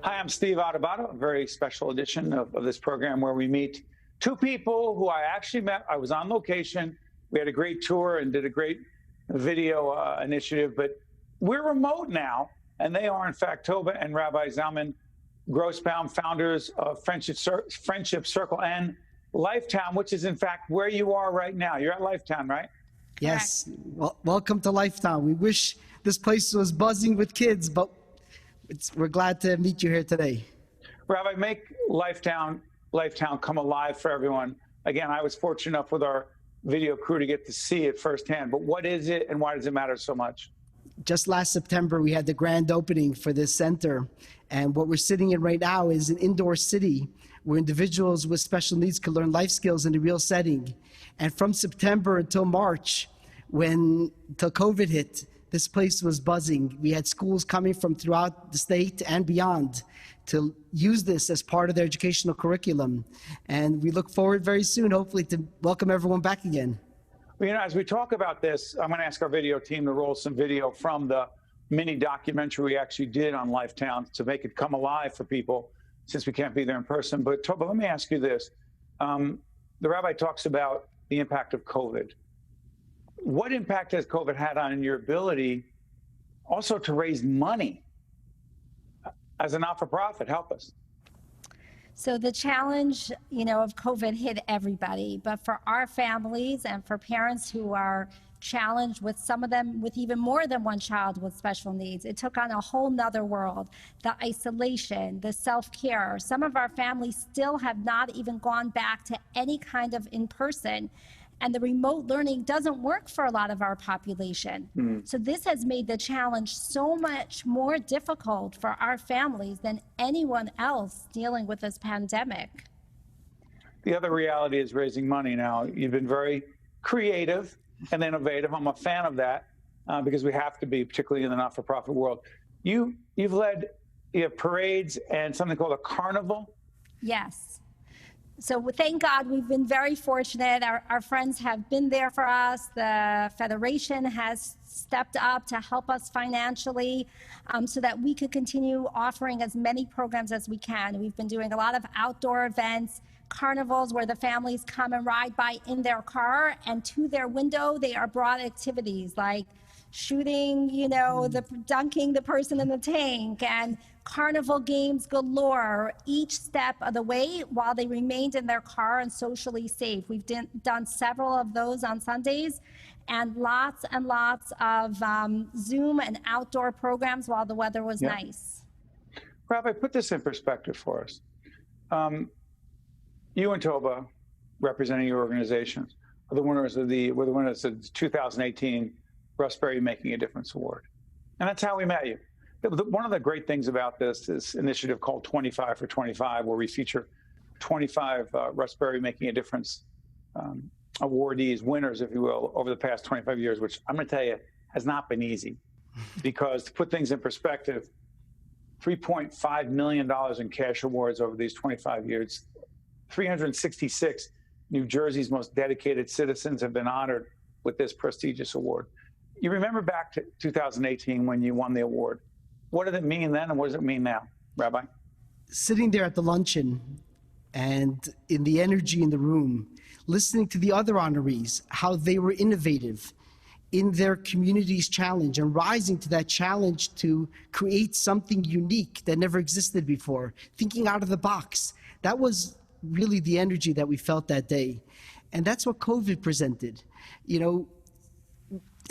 Hi, I'm Steve Adubato, a very special edition of this program where we meet two people who I actually met. I was on location. We had a great tour and did a great video initiative, but we're remote now, and they are, in fact, Toba and Rabbi Zalman Grossbaum, founders of Friendship Circle and LifeTown, which is, in fact, where you are right now. You're at LifeTown, right? Yes. Well, welcome to LifeTown. We wish this place was buzzing with kids, but we're glad to meet you here today. Rabbi, make LifeTown come alive for everyone. Again, I was fortunate enough with our video crew to get to see it firsthand, but what is it and why does it matter so much? Just last September, we had the grand opening for this center, and what we're sitting in right now is an indoor city where individuals with special needs can learn life skills in a real setting. And from September until March, till COVID hit, this place was buzzing. We had schools coming from throughout the state and beyond to use this as part of their educational curriculum. And we look forward very soon, hopefully, to welcome everyone back again. Well, as we talk about this, I'm going to ask our video team to roll some video from the mini documentary we actually did on LifeTown to make it come alive for people, since we can't be there in person. But Toba, let me ask you this. The rabbi talks about the impact of COVID. What impact has COVID had on your ability also to raise money as a not-for-profit? Help us. So the challenge, of COVID hit everybody, but for our families and for parents who are challenged, with some of them with even more than one child with special needs, it took on a whole nother world. The isolation, the self-care. Some of our families still have not even gone back to any kind of in-person. And the remote learning doesn't work for a lot of our population. So this has made the challenge so much more difficult for our families than anyone else dealing with this pandemic. The other reality is raising money now. You've been very creative and innovative. I'm a fan of that because we have to be, particularly in the not-for-profit world. You have parades and something called a carnival? Yes. So thank God we've been very fortunate. Our friends have been there for us. The Federation has stepped up to help us financially so that we could continue offering as many programs as we can. We've been doing a lot of outdoor events, carnivals where the families come and ride by in their car, and to their window they are brought activities like shooting, dunking the person in the tank, and carnival games galore each step of the way while they remained in their car and socially safe. We've done several of those on Sundays, and lots of Zoom and outdoor programs while the weather was nice. Rabbi, put this in perspective for us. You and Toba, representing your organizations, are the winners of the 2018 Russ Berrie Making a Difference Award. And that's how we met you. One of the great things about this initiative called 25 for 25, where we feature 25 Russ Berrie Making a Difference awardees, winners, if you will, over the past 25 years, which I'm going to tell you has not been easy. Because to put things in perspective, $3.5 million in cash awards over these 25 years, 366 New Jersey's most dedicated citizens have been honored with this prestigious award. You remember back to 2018 when you won the award. What did it mean then, and what does it mean now, Rabbi? Sitting there at the luncheon and in the energy in the room, listening to the other honorees, how they were innovative in their community's challenge and rising to that challenge to create something unique that never existed before, thinking out of the box. That was really the energy that we felt that day. And that's what COVID presented.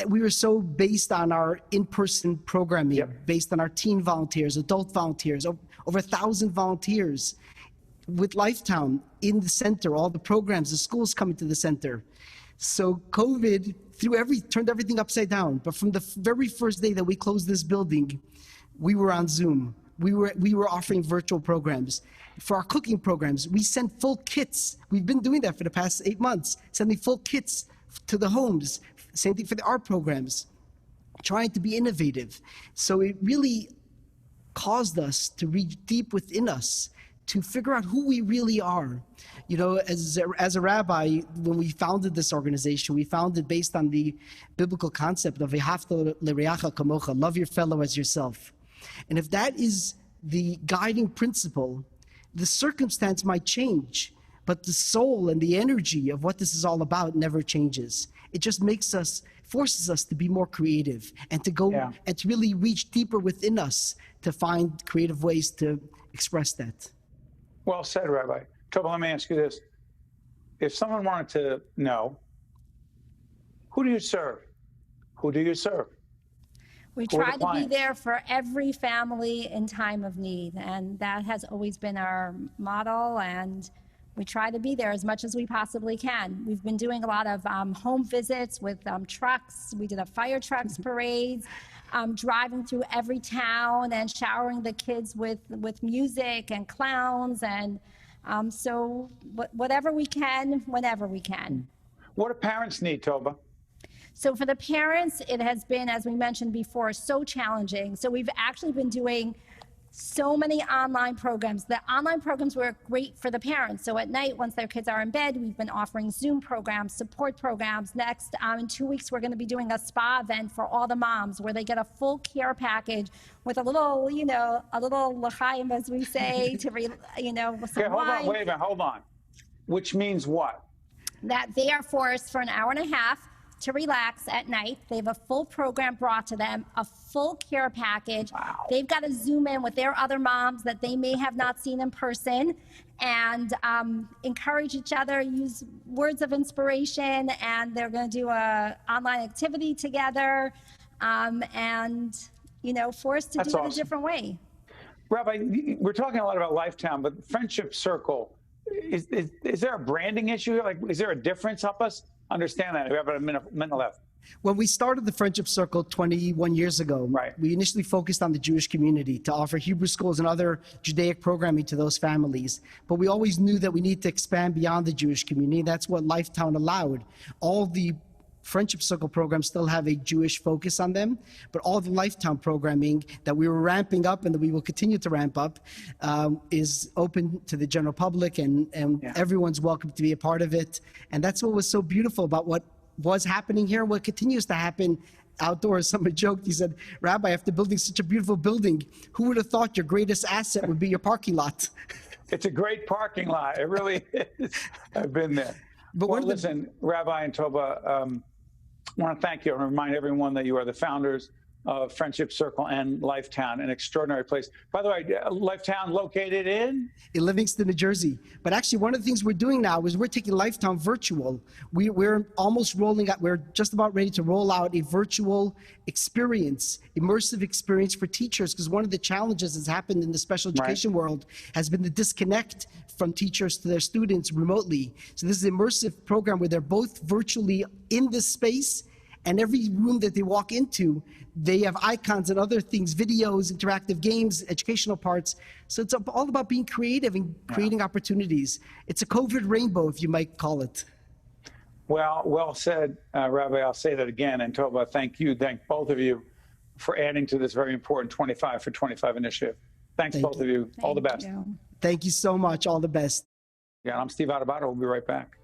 We were so based on our in-person programming, based on our teen volunteers, adult volunteers, over 1,000 volunteers with LifeTown in the center, all the programs, the schools coming to the center. So COVID turned everything upside down. But from the very first day that we closed this building, we were on Zoom. We were offering virtual programs. For our cooking programs, we sent full kits. We've been doing that for the past 8 months, sending full kits to the homes. Same thing for the art programs, trying to be innovative. So it really caused us to reach deep within us to figure out who we really are. As a rabbi, when we founded this organization, we founded based on the biblical concept of V'ahavta l'reacha kamocha, love your fellow as yourself. And if that is the guiding principle, the circumstance might change, but the soul and the energy of what this is all about never changes. It just forces us to be more creative and to go and to really reach deeper within us to find creative ways to express that. Well said, Rabbi. Toba, let me ask you this. If someone wanted to know, who do you serve? Who do you serve? We try to be there for every family in time of need, and that has always been our motto, and we try to be there as much as we possibly can. We've been doing a lot of home visits with trucks. We did a fire trucks parades, driving through every town and showering the kids with music and clowns, and so whatever we can, whenever we can. What do parents need, Toba? So for the parents, it has been, as we mentioned before, so challenging. So we've actually been doing so many online programs. The online programs were great for the parents. So at night, once their kids are in bed, we've been offering Zoom programs, support programs. Next, in 2 weeks, we're going to be doing a spa event for all the moms where they get a full care package with a little, a little l'chaim, as we say, to, with some wine. Wait a minute, hold on. Which means what? That they are forced for an hour and a half to relax at night. They have a full program brought to them, a full care package. Wow. They've got to Zoom in with their other moms that they may have not seen in person and encourage each other, use words of inspiration, and they're going to do a online activity together and, forced to do it a different way. Rabbi, we're talking a lot about LifeTown, but Friendship Circle, is there a branding issue here? Like, is there a difference? Help us understand that. We have about a minute left. When we started the Friendship Circle 21 years ago, we initially focused on the Jewish community to offer Hebrew schools and other Judaic programming to those families. But we always knew that we need to expand beyond the Jewish community. That's what LifeTown allowed. All the Friendship Circle programs still have a Jewish focus on them, but all the LifeTown programming that we were ramping up and that we will continue to ramp up is open to the general public, and everyone's welcome to be a part of it. And that's what was so beautiful about what was happening here, what continues to happen outdoors. Someone joked, he said, "Rabbi, after building such a beautiful building, who would have thought your greatest asset would be your parking lot?" It's a great parking lot. It really is. I've been there. But listen, Rabbi and Toba, I want to thank you and remind everyone that you are the founders of Friendship Circle and LifeTown, an extraordinary place. By the way, LifeTown located in Livingston, New Jersey. But actually, one of the things we're doing now is we're taking LifeTown virtual. We're almost rolling out, we're just about ready to roll out a virtual experience, immersive experience for teachers, because one of the challenges that's happened in the special education world has been the disconnect from teachers to their students remotely. So this is an immersive program where they're both virtually in this space, and every room that they walk into, they have icons and other things, videos, interactive games, educational parts. So it's all about being creative and creating opportunities. It's a COVID rainbow, if you might call it. Well said, Rabbi. I'll say that again. And Toba, thank both of you for adding to this very important 25 for 25 initiative. Thanks, both of you. All the best. Thank you so much. All the best. Yeah, I'm Steve Adubato. We'll be right back.